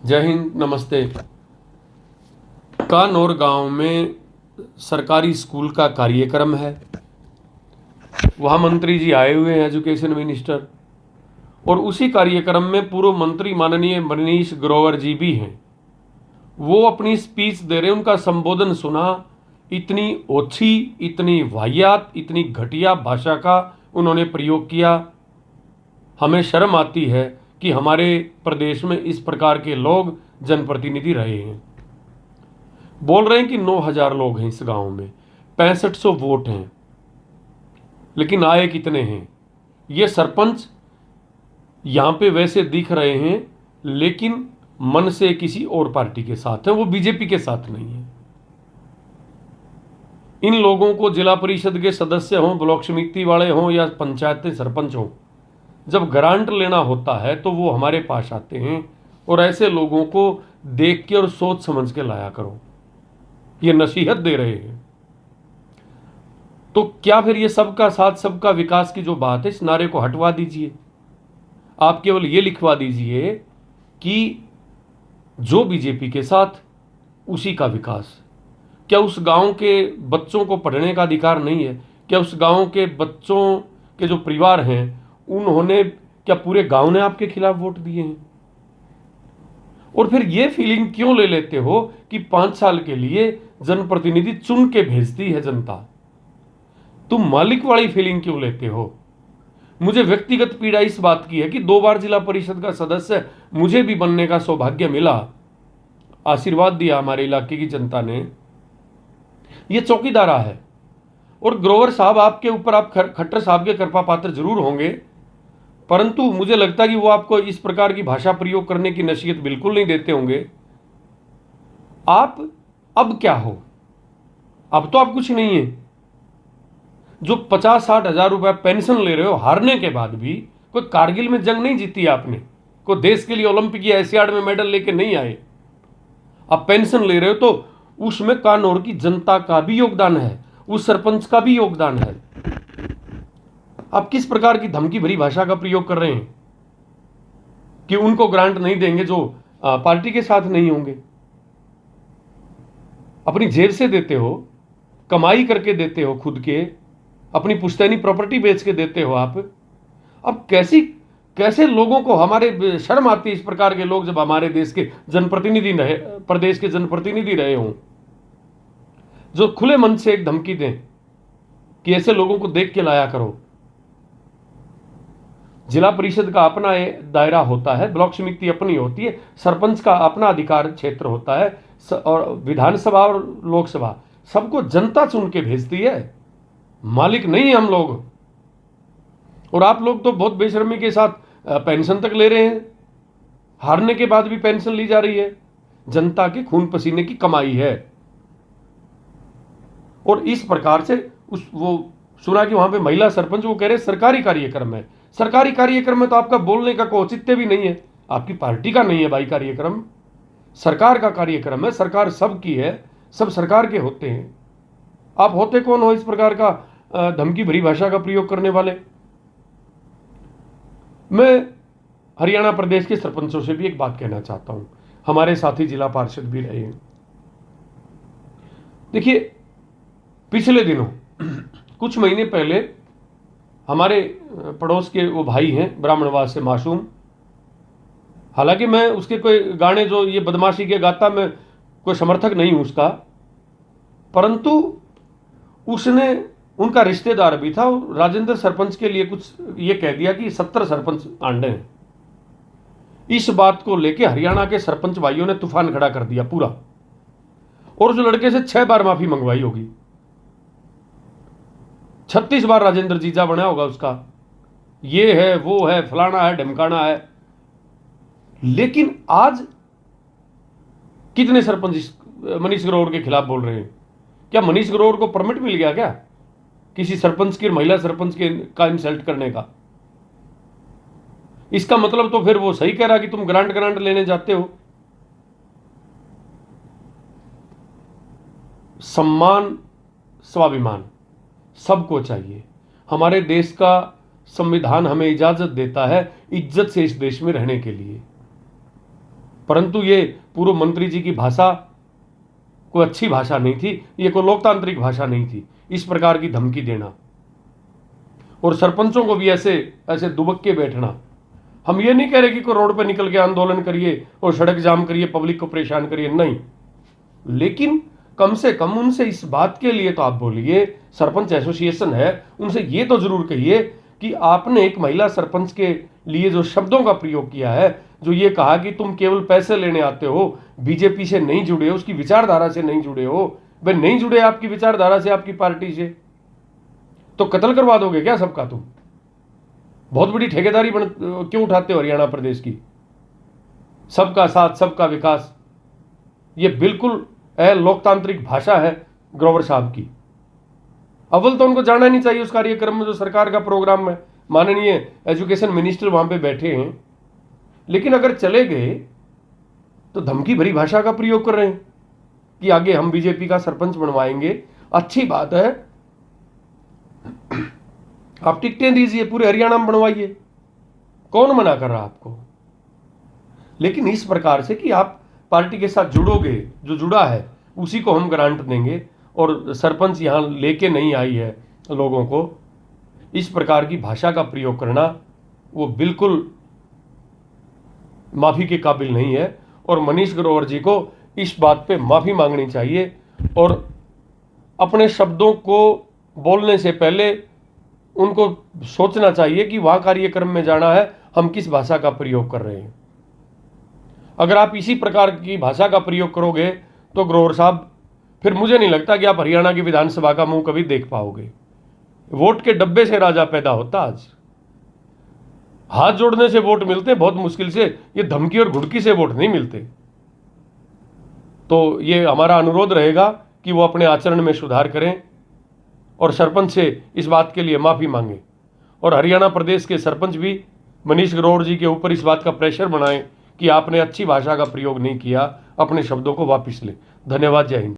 जय हिंद, नमस्ते। कानौर गांव में सरकारी स्कूल का कार्यक्रम है। वहाँ मंत्री जी आए हुए हैं, एजुकेशन मिनिस्टर, और उसी कार्यक्रम में पूर्व मंत्री माननीय मनीष ग्रोवर जी भी हैं। वो अपनी स्पीच दे रहे हैं, उनका संबोधन सुना। इतनी ओछी, इतनी वाहियात, इतनी घटिया भाषा का उन्होंने प्रयोग किया। हमें शर्म आती है कि हमारे प्रदेश में इस प्रकार के लोग जनप्रतिनिधि रहे हैं। बोल रहे हैं कि 9,000 लोग हैं इस गांव में, 6500 वोट हैं, लेकिन आए कितने हैं? ये सरपंच यहां पे वैसे दिख रहे हैं, लेकिन मन से किसी और पार्टी के साथ है, वो बीजेपी के साथ नहीं है। इन लोगों को जिला परिषद के सदस्य हों, ब्लॉक समिति वाले हों या पंचायत सरपंच हों, जब ग्रांट लेना होता है तो वो हमारे पास आते हैं, और ऐसे लोगों को देख के और सोच समझ के लाया करो। ये नसीहत दे रहे हैं। तो क्या फिर ये सबका साथ सबका विकास की जो बात है, इस नारे को हटवा दीजिए। आप केवल ये लिखवा दीजिए कि जो बीजेपी के साथ उसी का विकास। क्या उस गांव के बच्चों को पढ़ने का अधिकार नहीं है? क्या उस गांव के बच्चों के जो परिवार हैं, उन्होंने, क्या पूरे गांव ने आपके खिलाफ वोट दिए हैं? और फिर ये फीलिंग क्यों ले लेते हो कि 5 साल के लिए जनप्रतिनिधि चुन के भेजती है जनता? तुम मालिक वाली फीलिंग क्यों लेते हो? मुझे व्यक्तिगत पीड़ा इस बात की है कि 2 बार जिला परिषद का सदस्य मुझे भी बनने का सौभाग्य मिला, आशीर्वाद दिया हमारे इलाके की जनता ने। ये चौकीदारा है। और ग्रोवर साहब, आपके ऊपर आप खट्टर साहब के कृपा पात्र जरूर होंगे, परंतु मुझे लगता है कि वो आपको इस प्रकार की भाषा प्रयोग करने की नसीहत बिल्कुल नहीं देते होंगे। आप अब क्या हो? अब तो आप कुछ नहीं है। जो 50-60 हजार रुपए पेंशन ले रहे हो हारने के बाद भी, कोई कारगिल में जंग नहीं जीती आपने, कोई देश के लिए ओलंपिक या एशियाड में मेडल लेके नहीं आए। आप पेंशन ले रहे हो तो उसमें कानौर की जनता का भी योगदान है, उस सरपंच का भी योगदान है। आप किस प्रकार की धमकी भरी भाषा का प्रयोग कर रहे हैं कि उनको ग्रांट नहीं देंगे जो पार्टी के साथ नहीं होंगे? अपनी जेब से देते हो, कमाई करके देते हो, खुद के अपनी पुश्तैनी प्रॉपर्टी बेच के देते हो आप। अब कैसे लोगों को, हमारे शर्म आती है इस प्रकार के लोग जब हमारे देश के जनप्रतिनिधि रहे, प्रदेश के जनप्रतिनिधि रहे हों, जो खुले मन से एक धमकी दें कि ऐसे लोगों को देख के लाया करो। जिला परिषद का अपना दायरा होता है, ब्लॉक समिति अपनी होती है, सरपंच का अपना अधिकार क्षेत्र होता है, और विधानसभा और लोकसभा सबको जनता चुन के भेजती है, मालिक नहीं हम लोग। और आप लोग तो बहुत बेशर्मी के साथ पेंशन तक ले रहे हैं, हारने के बाद भी पेंशन ली जा रही है। जनता के खून पसीने की कमाई है। और इस प्रकार से वो सुना कि वहां पे महिला सरपंच, वो कह रहे सरकारी कार्यक्रम है। सरकारी कार्यक्रम में तो आपका बोलने का कोई औचित्य भी नहीं है, आपकी पार्टी का नहीं है भाई कार्यक्रम, सरकार का कार्यक्रम है। सरकार सबकी है, सब सरकार के होते हैं। आप होते कौन हो इस प्रकार का धमकी भरी भाषा का प्रयोग करने वाले? मैं हरियाणा प्रदेश के सरपंचों से भी एक बात कहना चाहता हूं, हमारे साथी जिला पार्षद भी रहे हैं। देखिए, पिछले दिनों कुछ महीने पहले हमारे पड़ोस के वो भाई हैं ब्राह्मणवास से मासूम, हालांकि मैं उसके कोई गाने जो ये बदमाशी के गाता, मैं कोई समर्थक नहीं हूं उसका, परंतु उसने, उनका रिश्तेदार भी था, राजेंद्र सरपंच के लिए कुछ ये कह दिया कि 70 सरपंच आंडे हैं। इस बात को लेके हरियाणा के सरपंच भाइयों ने तूफान खड़ा कर दिया पूरा, और उस लड़के से 6 बार माफी मंगवाई होगी, 36 बार राजेंद्र जीजा बना होगा उसका, ये है वो है फलाना है ढमकाना है। लेकिन आज कितने सरपंच मनीष ग्रोवर के खिलाफ बोल रहे हैं? क्या मनीष ग्रोवर को परमिट मिल गया क्या किसी सरपंच की, महिला सरपंच के का इंसल्ट करने का? इसका मतलब तो फिर वो सही कह रहा कि तुम ग्रांट लेने जाते हो। सम्मान, स्वाभिमान सबको चाहिए। हमारे देश का संविधान हमें इजाजत देता है इज्जत से इस देश में रहने के लिए। परंतु ये पूर्व मंत्री जी की भाषा कोई अच्छी भाषा नहीं थी, ये कोई लोकतांत्रिक भाषा नहीं थी, इस प्रकार की धमकी देना और सरपंचों को भी ऐसे ऐसे दुबक के बैठना। हम ये नहीं कह रहे कि कोई रोड पर निकल के आंदोलन करिए और सड़क जाम करिए, पब्लिक को परेशान करिए, नहीं, लेकिन कम से कम उनसे इस बात के लिए तो आप बोलिए, सरपंच एसोसिएशन है, उनसे ये तो जरूर कहिए कि आपने एक महिला सरपंच के लिए जो शब्दों का प्रयोग किया है, जो ये कहा कि तुम केवल पैसे लेने आते हो, बीजेपी से नहीं जुड़े हो, उसकी विचारधारा से नहीं जुड़े हो, वे नहीं जुड़े आपकी विचारधारा से, आपकी पार्टी से, तो कत्ल करवा दोगे क्या सबका? तुम बहुत बड़ी ठेकेदारी क्यों उठाते हो हरियाणा प्रदेश की? सबका साथ सबका विकास, ये बिल्कुल लोकतांत्रिक भाषा है ग्रोवर साहब की। अव्वल तो उनको जाना नहीं चाहिए उस कार्यक्रम में जो सरकार का प्रोग्राम है, माननीय एजुकेशन मिनिस्टर वहां पे बैठे हैं, लेकिन अगर चले गए तो धमकी भरी भाषा का प्रयोग कर रहे हैं कि आगे हम बीजेपी का सरपंच बनवाएंगे। अच्छी बात है, आप टिकटें दीजिए, पूरे हरियाणा में बनवाइए, कौन मना कर रहा आपको? लेकिन इस प्रकार से कि आप पार्टी के साथ जुड़ोगे, जो जुड़ा है उसी को हम ग्रांट देंगे और सरपंच यहाँ लेके नहीं आई है लोगों को, इस प्रकार की भाषा का प्रयोग करना वो बिल्कुल माफ़ी के काबिल नहीं है। और मनीष ग्रोवर जी को इस बात पे माफ़ी मांगनी चाहिए और अपने शब्दों को बोलने से पहले उनको सोचना चाहिए कि वहाँ कार्यक्रम में जाना है, हम किस भाषा का प्रयोग कर रहे हैं। अगर आप इसी प्रकार की भाषा का प्रयोग करोगे तो ग्रोवर साहब, फिर मुझे नहीं लगता कि आप हरियाणा की विधानसभा का मुंह कभी देख पाओगे। वोट के डब्बे से राजा पैदा होता आज, हाथ जोड़ने से वोट मिलते बहुत मुश्किल से, ये धमकी और घुड़की से वोट नहीं मिलते। तो ये हमारा अनुरोध रहेगा कि वो अपने आचरण में सुधार करें और सरपंच से इस बात के लिए माफ़ी मांगे और हरियाणा प्रदेश के सरपंच भी मनीष ग्रोवर जी के ऊपर इस बात का प्रेशर बनाएं कि आपने अच्छी भाषा का प्रयोग नहीं किया, अपने शब्दों को वापस लें। धन्यवाद, जय हिंद।